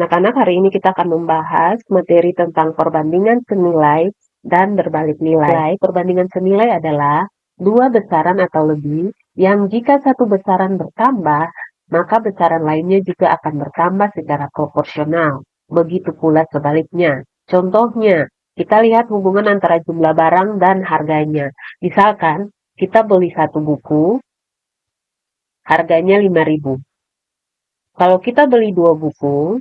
Anak-anak, hari ini kita akan membahas materi tentang perbandingan senilai dan berbalik nilai. Perbandingan senilai adalah dua besaran atau lebih yang jika satu besaran bertambah, maka besaran lainnya juga akan bertambah secara proporsional. Begitu pula sebaliknya. Contohnya, kita lihat hubungan antara jumlah barang dan harganya. Misalkan, kita beli satu buku, harganya 5.000. Kalau kita beli 2 buku,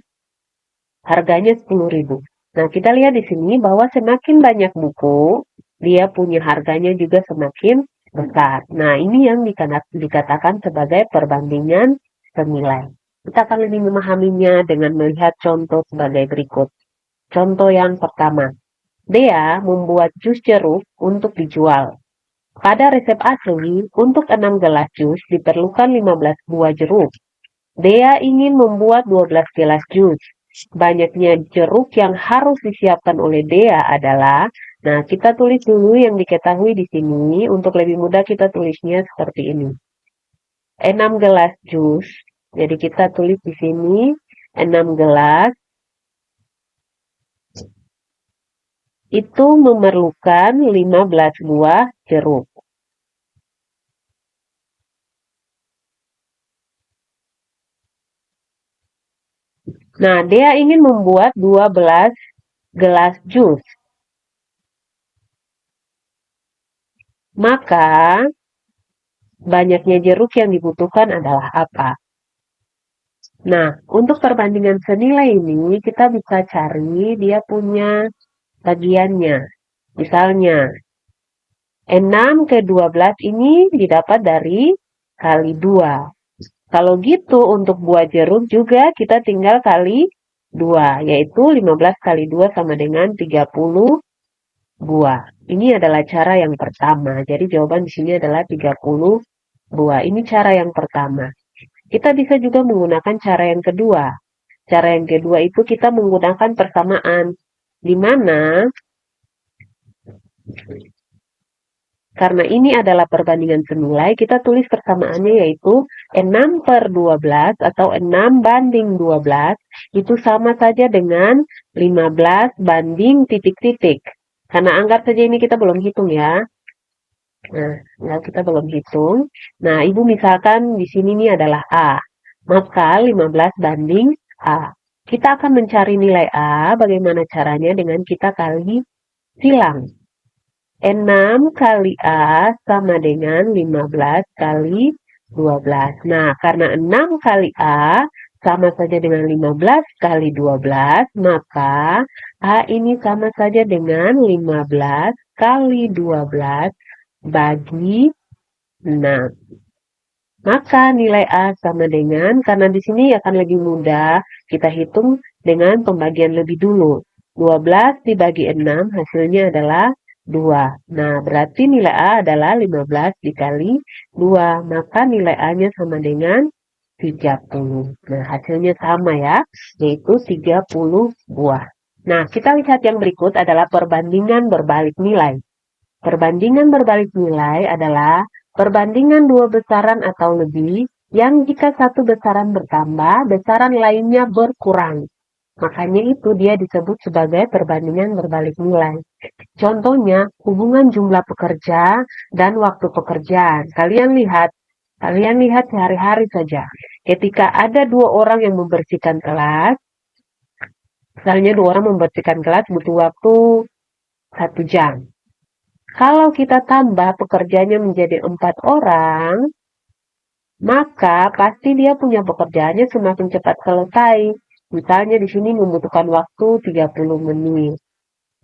harganya 10.000. Nah, kita lihat di sini bahwa semakin banyak buku, dia punya harganya juga semakin besar. Nah, ini yang dikatakan sebagai perbandingan senilai. Kita akan lebih memahaminya dengan melihat contoh sebagai berikut. Contoh yang pertama, Dea membuat jus jeruk untuk dijual. Pada resep asli, untuk 6 gelas jus diperlukan 15 buah jeruk. Dea ingin membuat 12 gelas jus. Banyaknya jeruk yang harus disiapkan oleh Dea adalah, nah kita tulis dulu yang diketahui di sini, untuk lebih mudah kita tulisnya seperti ini. 6 gelas jus, jadi kita tulis di sini 6 gelas, itu memerlukan 15 buah jeruk. Nah, Dea ingin membuat 12 gelas jus. Maka, banyaknya jeruk yang dibutuhkan adalah apa? Nah, untuk perbandingan senilai ini, kita bisa cari dia punya bagiannya. Misalnya, 6 ke 12 ini didapat dari kali 2. Kalau gitu, untuk buah jeruk juga kita tinggal kali 2, yaitu 15 kali 2 sama dengan 30 buah. Ini adalah cara yang pertama. Jadi jawaban di sini adalah 30 buah. Ini cara yang pertama. Kita bisa juga menggunakan cara yang kedua. Cara yang kedua itu kita menggunakan persamaan. Di mana karena ini adalah perbandingan senilai, kita tulis persamaannya yaitu 6 per 12 atau 6 banding 12 itu sama saja dengan 15 banding titik-titik. Karena anggap saja ini kita belum hitung ya. Nah, kita belum hitung. Nah, Ibu misalkan di sini ini adalah A. Maka 15 banding A. Kita akan mencari nilai A, bagaimana caranya dengan kita kali silang. 6 kali A sama dengan 15 kali 12. Nah, karena 6 kali A sama saja dengan 15 kali 12, maka A ini sama saja dengan 15 kali 12 bagi 6. Maka nilai A sama dengan, karena di sini akan lebih mudah, kita hitung dengan pembagian lebih dulu. 12 dibagi 6 hasilnya adalah 2. Nah, berarti nilai A adalah 15 dikali 2. Maka nilai A-nya sama dengan 30. Nah, hasilnya sama ya, yaitu 30 buah. Nah, kita lihat yang berikut adalah perbandingan berbalik nilai. Perbandingan berbalik nilai adalah perbandingan dua besaran atau lebih yang jika satu besaran bertambah, besaran lainnya berkurang. Makanya itu dia disebut sebagai perbandingan berbalik nilai. Contohnya, hubungan jumlah pekerja dan waktu pekerjaan. Kalian lihat sehari-hari saja. Ketika ada 2 orang yang membersihkan kelas, misalnya 2 orang membersihkan kelas butuh waktu 1 jam. Kalau kita tambah pekerjanya menjadi 4 orang, maka pasti dia punya pekerjaannya semakin cepat selesai. Misalnya di sini membutuhkan waktu 30 menit.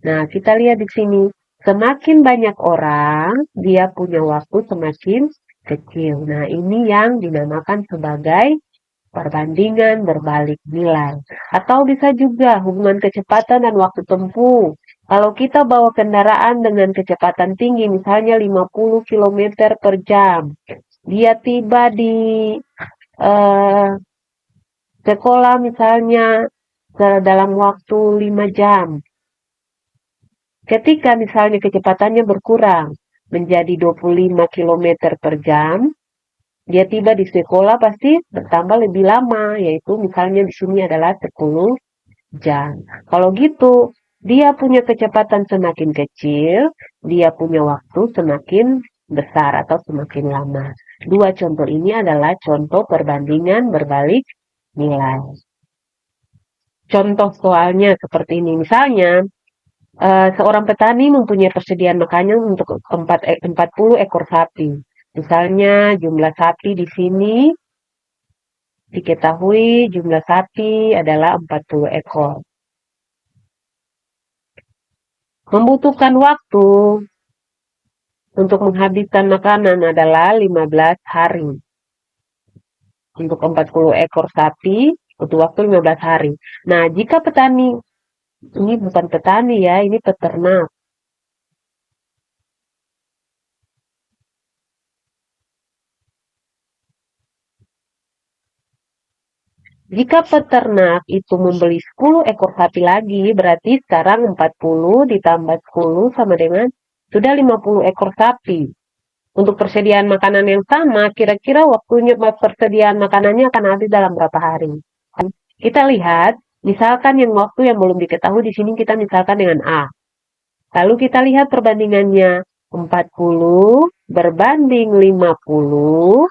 Nah, kita lihat di sini, semakin banyak orang, dia punya waktu semakin kecil. Nah, ini yang dinamakan sebagai perbandingan berbalik nilai. Atau bisa juga hubungan kecepatan dan waktu tempuh. Kalau kita bawa kendaraan dengan kecepatan tinggi, misalnya 50 km per jam, dia tiba di sekolah misalnya dalam waktu 5 jam. Ketika misalnya kecepatannya berkurang menjadi 25 km per jam, dia tiba di sekolah pasti bertambah lebih lama, yaitu misalnya di sini adalah 10 jam. Kalau gitu, dia punya kecepatan semakin kecil, dia punya waktu semakin besar atau semakin lama. Dua contoh ini adalah contoh perbandingan berbalik nilai. Contoh soalnya seperti ini. Misalnya, seorang petani mempunyai persediaan makanan untuk 40 ekor sapi. Misalnya jumlah sapi di sini diketahui jumlah sapi adalah 40 ekor. Membutuhkan waktu untuk menghabiskan makanan adalah 15 hari. Untuk 40 ekor sapi, butuh waktu 15 hari. Nah, jika petani, ini bukan petani ya, ini peternak. Jika peternak itu membeli 10 ekor sapi lagi, berarti sekarang 40 ditambah 10 sama dengan sudah 50 ekor sapi. Untuk persediaan makanan yang sama, kira-kira waktunya persediaan makanannya akan habis dalam berapa hari? Kita lihat, misalkan yang waktu yang belum diketahui di sini kita misalkan dengan A. Lalu kita lihat perbandingannya. 40 berbanding 50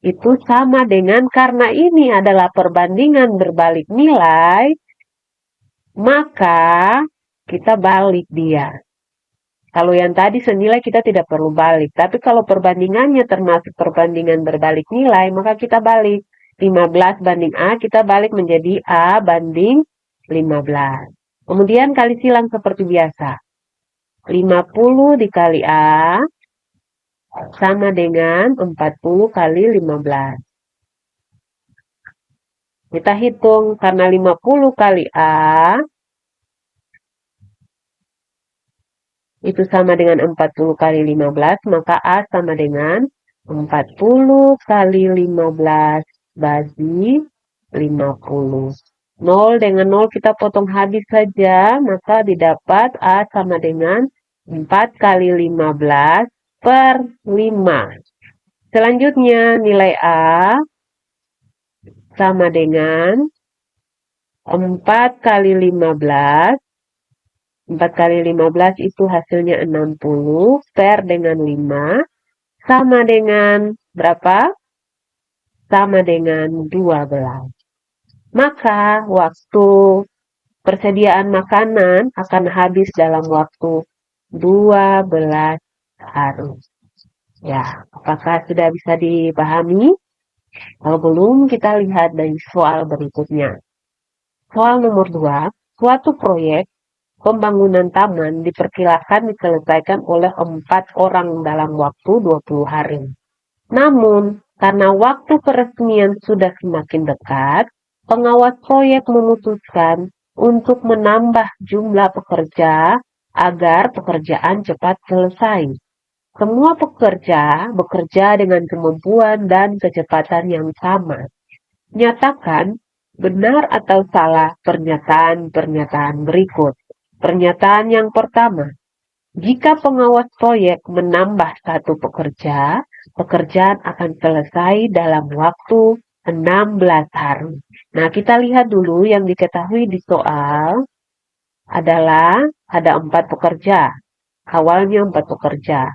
itu sama dengan karena ini adalah perbandingan berbalik nilai, maka kita balik dia. Kalau yang tadi senilai kita tidak perlu balik. Tapi kalau perbandingannya termasuk perbandingan berbalik nilai, maka kita balik. 15 banding A, kita balik menjadi A banding 15. Kemudian kali silang seperti biasa. 50 dikali A sama dengan 40 kali 15. Kita hitung karena 50 kali A itu sama dengan 40 kali 15, maka A sama dengan 40 kali 15 bagi 50. 0 dengan 0 kita potong habis saja, maka didapat A sama dengan 4 kali 15 per 5. Selanjutnya nilai A sama dengan 4 kali 15. 4 kali 15 itu hasilnya 60 per dengan 5 sama dengan berapa? Sama dengan 12. Maka waktu persediaan makanan akan habis dalam waktu 12 hari. Ya, apakah sudah bisa dipahami? Kalau belum, kita lihat dari soal berikutnya. Soal nomor 2, suatu proyek pembangunan taman diperkirakan diselesaikan oleh 4 orang dalam waktu 20 hari. Namun, karena waktu peresmian sudah semakin dekat, pengawas proyek memutuskan untuk menambah jumlah pekerja agar pekerjaan cepat selesai. Semua pekerja bekerja dengan kemampuan dan kecepatan yang sama. Nyatakan benar atau salah pernyataan-pernyataan berikut. Pernyataan yang pertama, jika pengawas proyek menambah satu pekerja, pekerjaan akan selesai dalam waktu 16 hari. Nah, kita lihat dulu yang diketahui di soal adalah ada 4 pekerja. Awalnya 4 pekerja.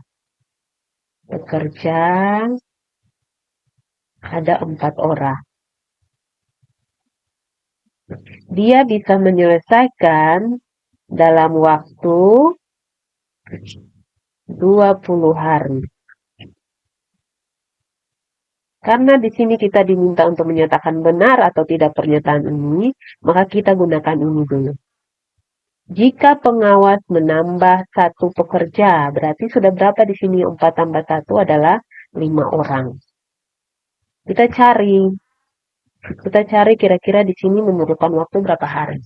Pekerja ada 4 orang. Dia bisa menyelesaikan dalam waktu 20 hari. Karena di sini kita diminta untuk menyatakan benar atau tidak pernyataan ini, maka kita gunakan ini dulu. Jika pengawas menambah satu pekerja, berarti sudah berapa di sini? 4 tambah 1 adalah 5 orang. Kita cari kira-kira di sini memerlukan waktu berapa hari.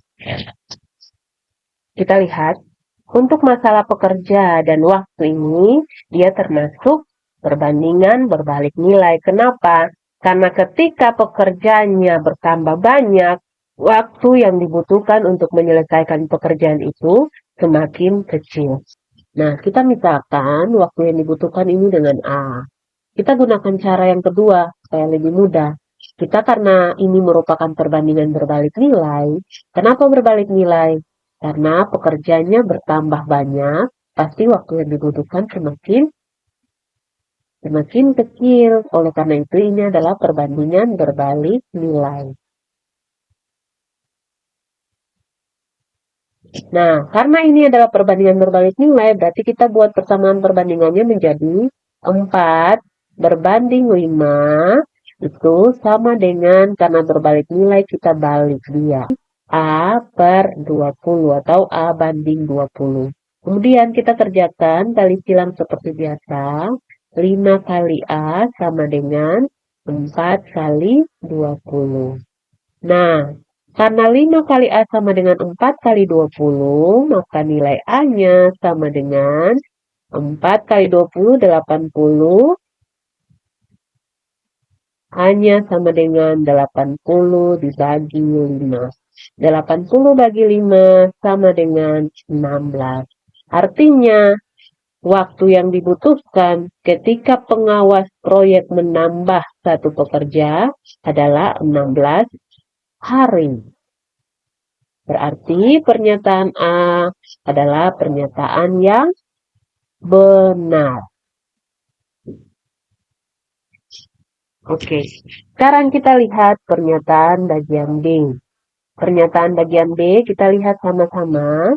Kita lihat, untuk masalah pekerja dan waktu ini, dia termasuk perbandingan berbalik nilai. Kenapa? Karena ketika pekerjanya bertambah banyak, waktu yang dibutuhkan untuk menyelesaikan pekerjaan itu semakin kecil. Nah, kita misalkan waktu yang dibutuhkan ini dengan A. Kita gunakan cara yang kedua, supaya lebih mudah. Kita karena ini merupakan perbandingan berbalik nilai. Kenapa berbalik nilai? Karena pekerjaannya bertambah banyak, pasti waktu yang dibutuhkan semakin kecil. Oleh karena itu ini adalah perbandingan berbalik nilai. Nah, karena ini adalah perbandingan berbalik nilai, berarti kita buat persamaan perbandingannya menjadi 4 berbanding 5, itu sama dengan karena berbalik nilai kita balik dia. A per 20 atau A banding 20. Kemudian kita kerjakan kali silang seperti biasa. 5 kali A sama dengan 4 kali 20. Nah, karena 5 kali A sama dengan 4 kali 20, maka nilai A-nya sama dengan 4 kali 20, 80. A-nya sama dengan 80 dibagi 5. 80 bagi 5 sama dengan 16. Artinya, waktu yang dibutuhkan ketika pengawas proyek menambah satu pekerja adalah 16 hari. Berarti pernyataan A adalah pernyataan yang benar. Oke, sekarang kita lihat pernyataan bagian B. Pernyataan bagian B kita lihat sama-sama.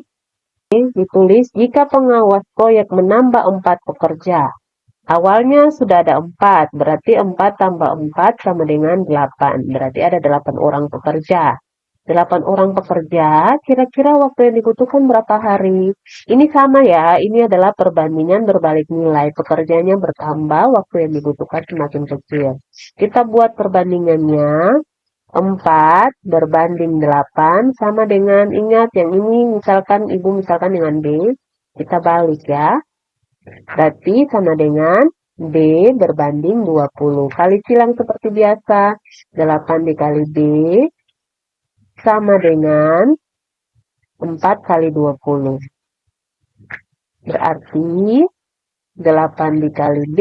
Ditulis jika pengawas proyek menambah 4 pekerja. Awalnya sudah ada 4, berarti 4 tambah 4 sama dengan 8. Berarti ada 8 orang pekerja. 8 orang pekerja, kira-kira waktu yang dibutuhkan berapa hari? Ini sama ya, ini adalah perbandingan berbalik nilai. Pekerjanya bertambah, waktu yang dibutuhkan semakin kecil. Kita buat perbandingannya. 4 berbanding 8 sama dengan, ingat yang ini misalkan Ibu misalkan dengan B, kita balik ya. Berarti sama dengan B berbanding 20. Kali silang seperti biasa, 8 dikali B sama dengan 4 kali 20. Berarti 8 dikali B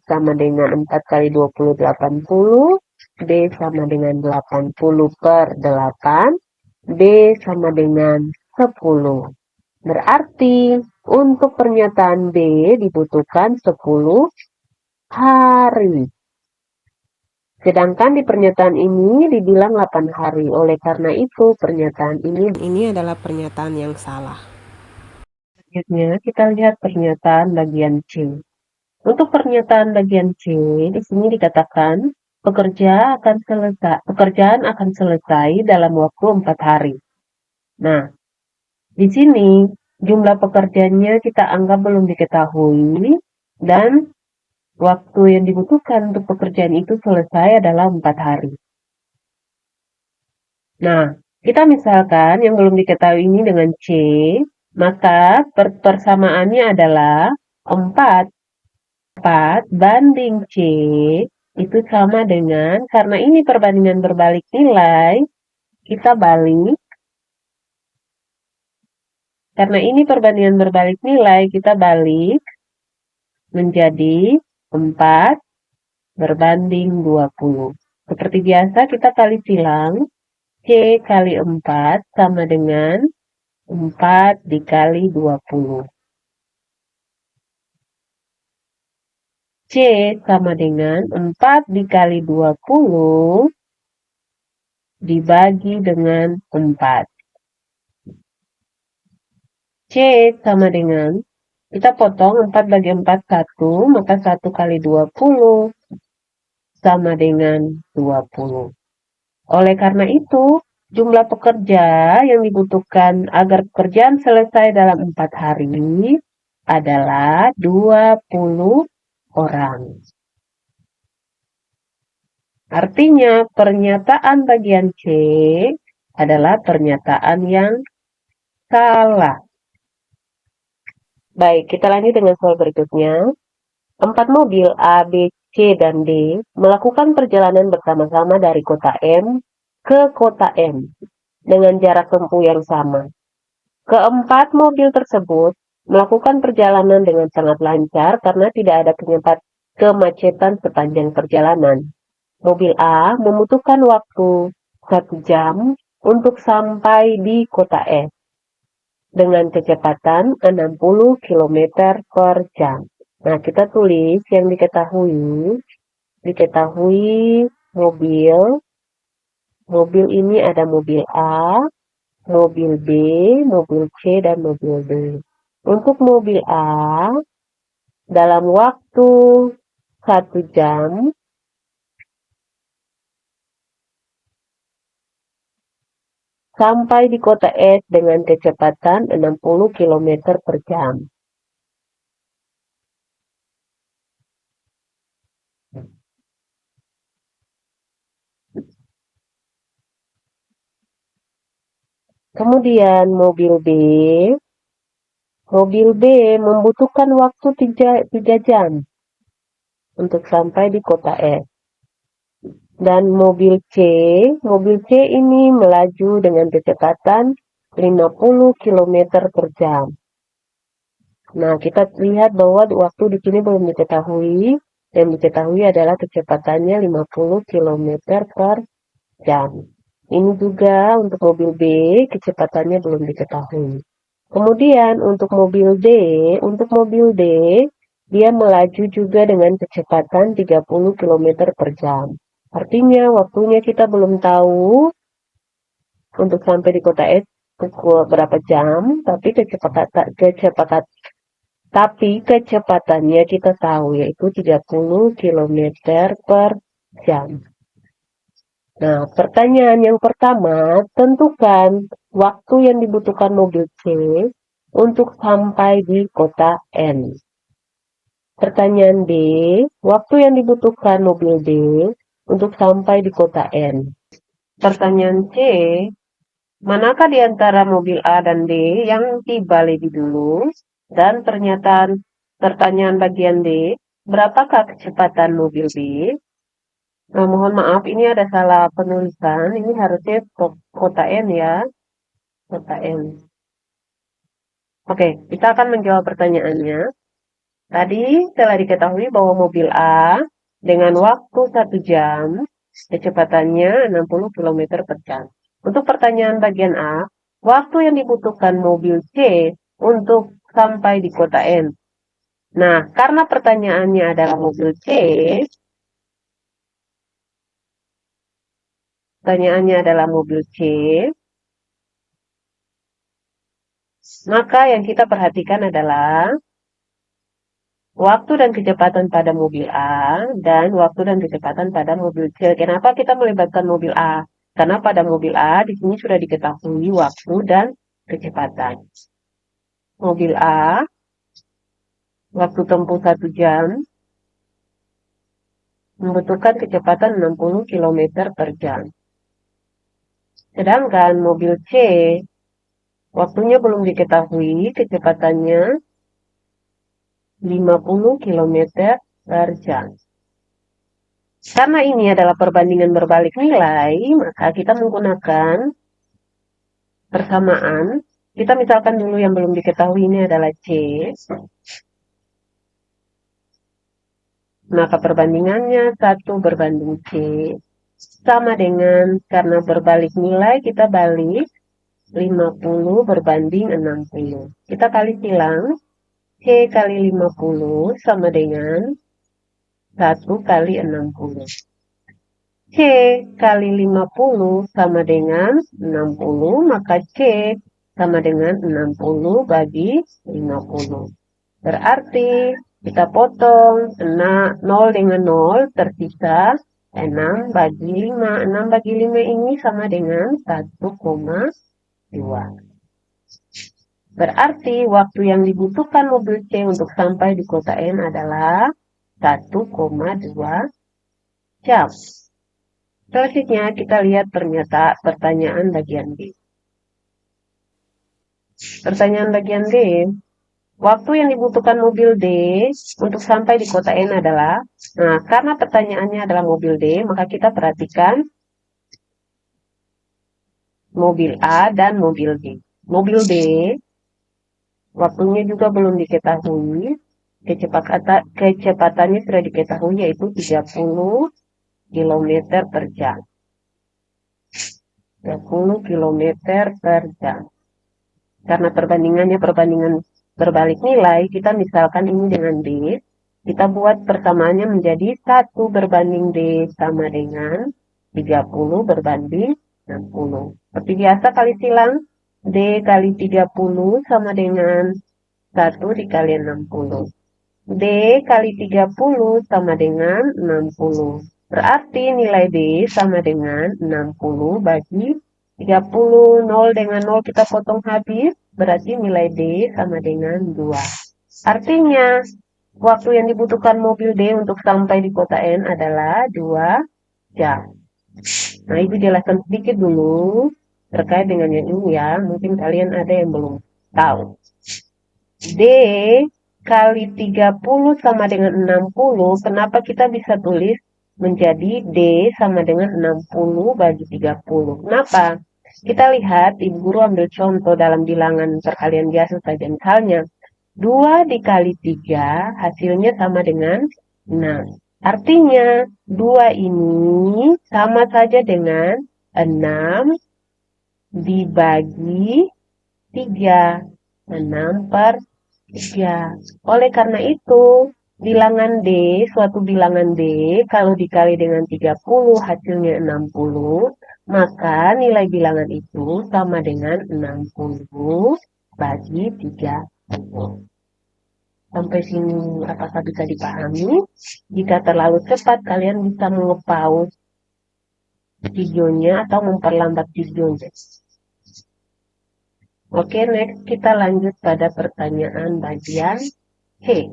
sama dengan 4 kali 20, 80. B sama dengan 80 per 8. B sama dengan 10. Berarti untuk pernyataan B dibutuhkan 10 hari. Sedangkan di pernyataan ini dibilang 8 hari. Oleh karena itu pernyataan ini adalah pernyataan yang salah. Selanjutnya kita lihat pernyataan bagian C. Untuk pernyataan bagian C, di sini dikatakan pekerjaan akan selesai dalam waktu 4 hari. Nah, di sini jumlah pekerjaannya kita anggap belum diketahui dan waktu yang dibutuhkan untuk pekerjaan itu selesai adalah 4 hari. Nah, kita misalkan yang belum diketahui ini dengan C, maka persamaannya adalah 4 banding C itu sama dengan, karena ini perbandingan berbalik nilai, kita balik. Karena ini perbandingan berbalik nilai, kita balik menjadi 4 berbanding 20. Seperti biasa kita kali silang, C kali 4 sama dengan 4 dikali 20. C sama dengan 4 dikali 20 dibagi dengan 4. C sama dengan, kita potong 4 bagi 4 1, maka 1 kali 20 sama dengan 20. Oleh karena itu, jumlah pekerja yang dibutuhkan agar pekerjaan selesai dalam 4 hari adalah 20 orang. Artinya, pernyataan bagian C adalah pernyataan yang salah. Baik, kita lanjut dengan soal berikutnya. 4 mobil A, B, C, dan D melakukan perjalanan bersama-sama dari kota M ke kota N dengan jarak tempuh yang sama. Keempat mobil tersebut melakukan perjalanan dengan sangat lancar karena tidak ada kemacetan sepanjang perjalanan. Mobil A membutuhkan waktu 1 jam untuk sampai di kota S dengan kecepatan 60 km per jam. Nah, kita tulis yang diketahui mobil. Mobil ini ada mobil A, mobil B, mobil C, dan mobil D. Untuk mobil A, dalam waktu 1 jam, sampai di kota S dengan kecepatan 60 km per jam. Kemudian mobil B membutuhkan waktu 3 jam untuk sampai di kota S. Dan mobil C ini melaju dengan kecepatan 50 km per jam. Nah, kita lihat bahwa waktu di sini belum diketahui. Yang diketahui adalah kecepatannya 50 km per jam. Ini juga untuk mobil B, kecepatannya belum diketahui. Kemudian untuk mobil D, dia melaju juga dengan kecepatan 30 km per jam. Artinya waktunya kita belum tahu untuk sampai di kota S pukul berapa jam, kecepatannya kita tahu yaitu 30 km per jam. Nah, pertanyaan yang pertama, tentukan waktu yang dibutuhkan mobil C untuk sampai di kota N. Pertanyaan B, waktu yang dibutuhkan mobil D untuk sampai di kota N. Pertanyaan C, manakah di antara mobil A dan D yang tiba lebih dulu? Dan pertanyaan bagian D, berapakah kecepatan mobil B? Nah, mohon maaf, ini ada salah penulisan. Ini harusnya kota N ya. Kota N. Oke, kita akan menjawab pertanyaannya. Tadi telah diketahui bahwa mobil A dengan waktu 1 jam, kecepatannya 60 km per jam. Untuk pertanyaan bagian A, waktu yang dibutuhkan mobil C untuk sampai di kota N. Nah, karena pertanyaannya adalah mobil C, maka yang kita perhatikan adalah waktu dan kecepatan pada mobil A dan waktu dan kecepatan pada mobil C. Kenapa kita melibatkan mobil A? Karena pada mobil A di sini sudah diketahui waktu dan kecepatan. Mobil A, waktu tempuh 1 jam, membutuhkan kecepatan 60 km per jam. Sedangkan mobil C, waktunya belum diketahui, kecepatannya 50 km per jam. Karena ini adalah perbandingan berbalik nilai, maka kita menggunakan persamaan. Kita misalkan dulu yang belum diketahui ini adalah C. Maka perbandingannya 1 berbanding C. Sama dengan karena berbalik nilai, kita balik 50 berbanding 60. Kita kali silang, C kali 50 sama dengan 1 kali 60. C kali 50 sama dengan 60, maka C sama dengan 60 bagi 50. Berarti kita potong 0 dengan 0, tersisa 6 bagi 5. 6 bagi 5 ini sama dengan 1,2. Berarti waktu yang dibutuhkan mobil C untuk sampai di kota N adalah 1,2 jam. Selanjutnya kita lihat pertanyaan bagian B. Pertanyaan bagian D, waktu yang dibutuhkan mobil D untuk sampai di kota N adalah, nah karena pertanyaannya adalah mobil D, maka kita perhatikan mobil A dan mobil D. Mobil D, waktunya juga belum diketahui, kecepatannya sudah diketahui yaitu 30 km per jam. 30 km per jam. Karena perbandingan berbalik nilai, kita misalkan ini dengan D, kita buat persamaannya menjadi 1 berbanding D sama dengan 30 berbanding 60. Seperti biasa kali silang, D kali 30 sama dengan 1 dikali 60. D kali 30 sama dengan 60. Berarti nilai D sama dengan 60 bagi 30. 0 dengan 0 kita potong habis. Berarti nilai D sama dengan 2. Artinya, waktu yang dibutuhkan mobil D untuk sampai di kota N adalah 2 jam. Nah, itu jelaskan sedikit dulu terkait dengan yang ini ya. Mungkin kalian ada yang belum tahu. D kali 30 sama dengan 60, kenapa kita bisa tulis menjadi D sama dengan 60 bagi 30? Kenapa? Kita lihat, Ibu Guru ambil contoh dalam bilangan perkalian biasa saja. Misalnya, 2 dikali 3 hasilnya sama dengan 6. Artinya, 2 ini sama saja dengan 6 dibagi 3. 6 per 3. Oleh karena itu, bilangan D, suatu bilangan D, kalau dikali dengan 30 hasilnya 60, maka nilai bilangan itu sama dengan 60 bagi 30. Sampai sini apakah bisa dipahami? Jika terlalu cepat, kalian bisa mengepause videonya atau memperlambat videonya. Oke, next kita lanjut pada pertanyaan bagian C.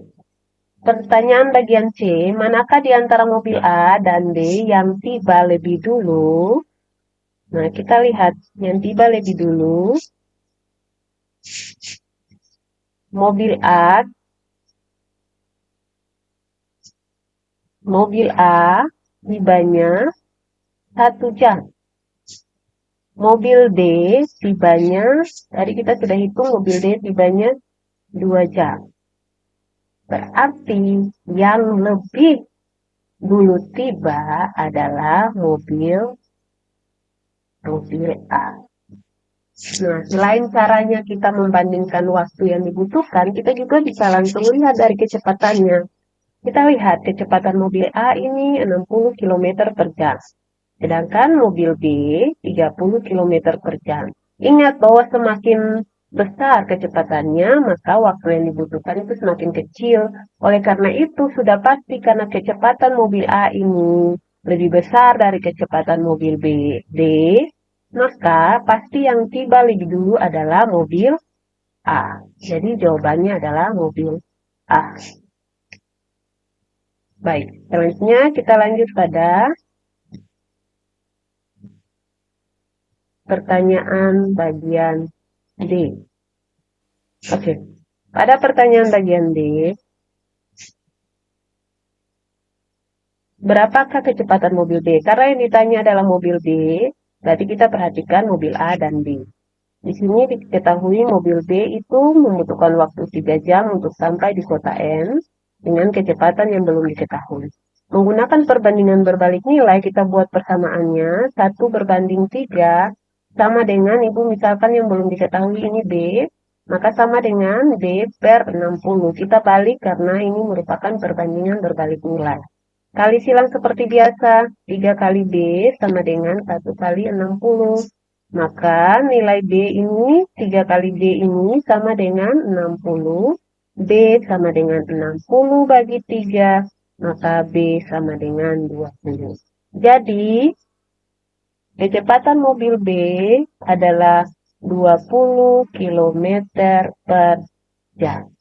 Pertanyaan bagian C, manakah di antara mobil A dan D yang tiba lebih dulu? Nah, kita lihat yang tiba lebih dulu. Mobil A tibanya 1 jam. Mobil D tibanya, tadi kita sudah hitung mobil D tibanya 2 jam. Berarti yang lebih dulu tiba adalah mobil A. Nah, selain caranya kita membandingkan waktu yang dibutuhkan, kita juga bisa langsung lihat dari kecepatannya. Kita lihat kecepatan mobil A ini 60 km per jam. Sedangkan mobil B 30 km per jam. Ingat bahwa semakin besar kecepatannya, maka waktu yang dibutuhkan itu semakin kecil. Oleh karena itu, sudah pasti karena kecepatan mobil A ini lebih besar dari kecepatan mobil D, maka pasti yang tiba lebih dulu adalah mobil A. Jadi jawabannya adalah mobil A. Baik, selanjutnya kita lanjut pada pertanyaan bagian D. Oke, pada pertanyaan bagian D, berapakah kecepatan mobil D? Karena yang ditanya adalah mobil D, berarti kita perhatikan mobil A dan B. Di sini diketahui mobil B itu membutuhkan waktu 3 jam untuk sampai di kota N dengan kecepatan yang belum diketahui. Menggunakan perbandingan berbalik nilai, kita buat persamaannya 1 berbanding 3 sama dengan, Ibu misalkan yang belum diketahui ini B, maka sama dengan B per 60. Kita balik karena ini merupakan perbandingan berbalik nilai. Kali silang seperti biasa, 3 kali B sama dengan 1 kali 60. Maka nilai B ini, 3 kali B ini sama dengan 60. B sama dengan 60 bagi 3, maka B sama dengan 20. Jadi, kecepatan mobil B adalah 20 km per jam.